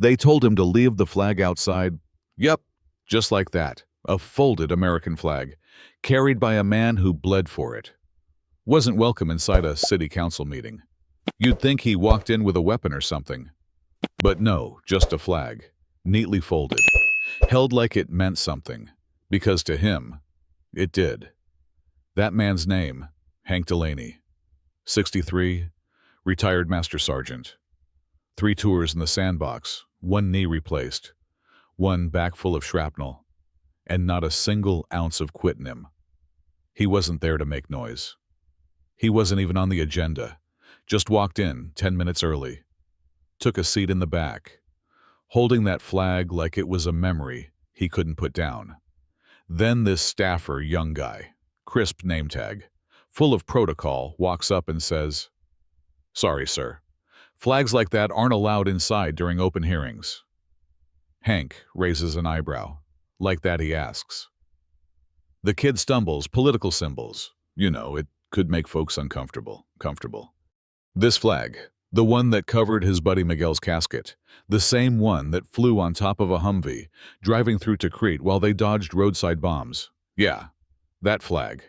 They told him to leave the flag outside. Yep, just like that. A folded American flag, carried by a man who bled for it. Wasn't welcome inside a city council meeting. You'd think he walked in with a weapon or something. But no, just a flag, neatly folded, held like it meant something, because to him, it did. That man's name, Hank Delaney, 63, retired master sergeant. 3 tours in the sandbox, 1 knee replaced, 1 back full of shrapnel, and not a single ounce of quit in him. He wasn't there to make noise. He wasn't even on the agenda. Just walked in 10 minutes early. Took a seat in the back, holding that flag like it was a memory he couldn't put down. Then this staffer young guy, crisp name tag, full of protocol, walks up and says, "Sorry, sir. Flags like that aren't allowed inside during open hearings." Hank raises an eyebrow. Like that he asks. The kid stumbles, political symbols. You know, it could make folks uncomfortable. This flag, the one that covered his buddy Miguel's casket, the same one that flew on top of a Humvee, driving through Tikrit while they dodged roadside bombs. Yeah, that flag.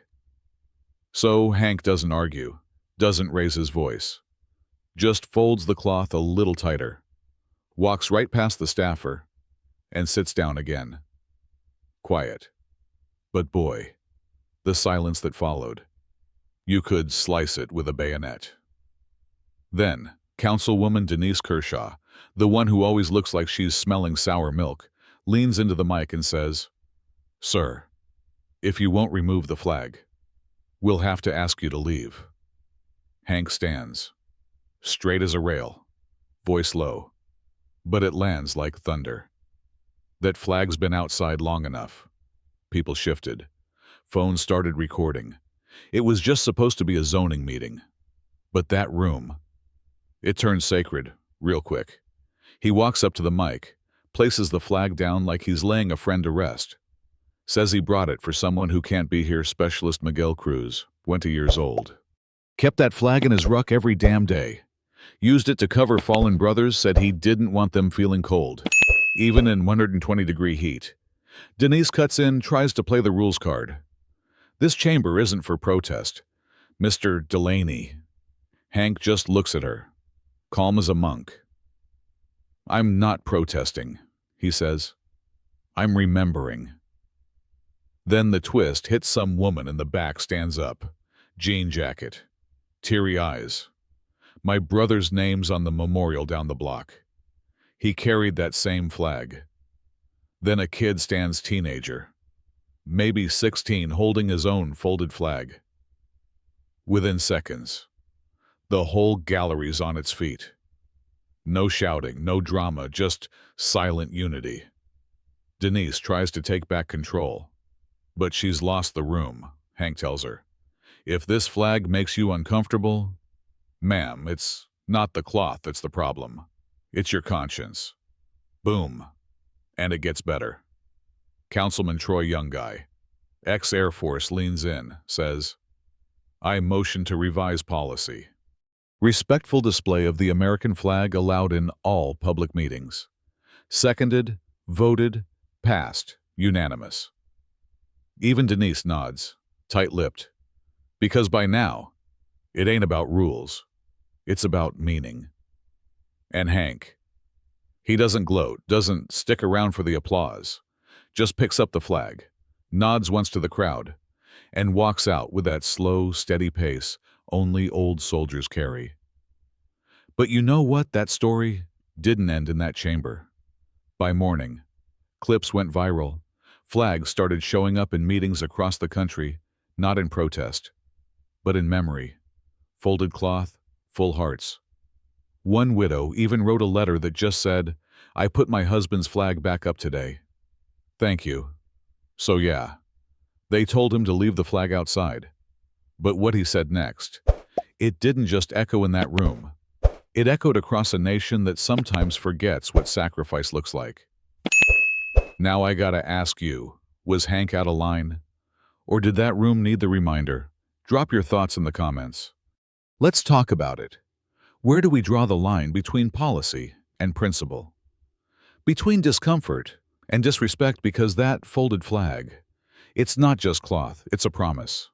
So Hank doesn't argue, doesn't raise his voice. Just folds the cloth a little tighter, walks right past the staffer, and sits down again. Quiet. But boy, the silence that followed. You could slice it with a bayonet. Then, Councilwoman Denise Kershaw, the one who always looks like she's smelling sour milk, leans into the mic and says, "Sir, if you won't remove the flag, we'll have to ask you to leave." Hank stands, straight as a rail, voice low, but it lands like thunder. That flag's been outside long enough. People shifted. Phones started recording. It was just supposed to be a zoning meeting. But that room, it turned sacred, real quick. He walks up to the mic, places the flag down like he's laying a friend to rest. Says he brought it for someone who can't be here, Specialist Miguel Cruz, 20 years old. Kept that flag in his ruck every damn day. Used it to cover fallen brothers, said he didn't want them feeling cold, even in 120-degree heat. Denise cuts in, tries to play the rules card. This chamber isn't for protest. Mr. Delaney. Hank just looks at her, calm as a monk. "I'm not protesting," he says. "I'm remembering." Then the twist hits. Some woman in the back stands up, jean jacket, teary eyes. My brother's name's on the memorial down the block. He carried that same flag. Then a kid stands, teenager, maybe 16, holding his own folded flag. Within seconds, the whole gallery's on its feet. No shouting, no drama, just silent unity. Denise tries to take back control, but she's lost the room, Hank tells her. "If this flag makes you uncomfortable, ma'am, it's not the cloth that's the problem. It's your conscience." Boom. And it gets better. Councilman Troy Young Guy, ex-Air Force, leans in, says, "I motion to revise policy. Respectful display of the American flag allowed in all public meetings. Seconded, voted, passed, unanimous." Even Denise nods, tight-lipped, because by now, it ain't about rules. It's about meaning. And Hank, he doesn't gloat, doesn't stick around for the applause, just picks up the flag, nods once to the crowd, and walks out with that slow, steady pace only old soldiers carry. But you know what? That story didn't end in that chamber. By morning, clips went viral. Flags started showing up in meetings across the country, not in protest, but in memory. Folded cloth, full hearts. One widow even wrote a letter that just said, "I put my husband's flag back up today. Thank you." So yeah, they told him to leave the flag outside. But what he said next, it didn't just echo in that room. It echoed across a nation that sometimes forgets what sacrifice looks like. Now I gotta ask you, was Hank out of line? Or did that room need the reminder? Drop your thoughts in the comments. Let's talk about it. Where do we draw the line between policy and principle? Between discomfort and disrespect because that folded flag, it's not just cloth, it's a promise.